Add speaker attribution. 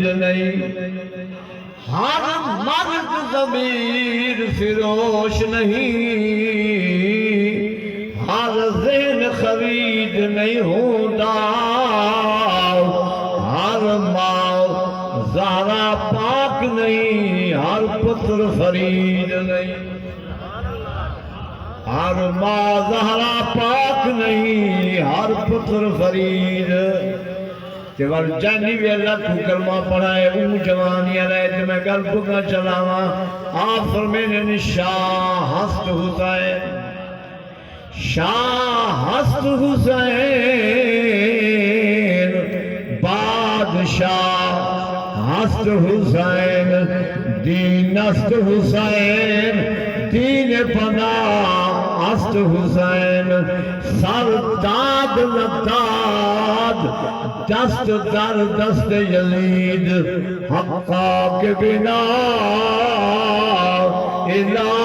Speaker 1: فرید نہیں، ہر مرد ضمیر فروش نہیں، ہر ذہن خرید نہیں ہوتا، ہر ماں زہرا پاک نہیں، ہر پتر فرید نہیں، ہر ماں زہرا پاک نہیں، ہر پتر فرید۔ کہ وال جانی بھی اللہ کو کلمہ پڑھائے جوانیاں رہے تو میں گل بکا چلاواں۔ آپ فرمینے شاہ ہست حسین، شاہ ہست حسین، بادشاہ ہست حسین، دین است حسین، دین پناہ است حسین، سر داد نداد، دست در دست یزید، حقا کے بنا الہ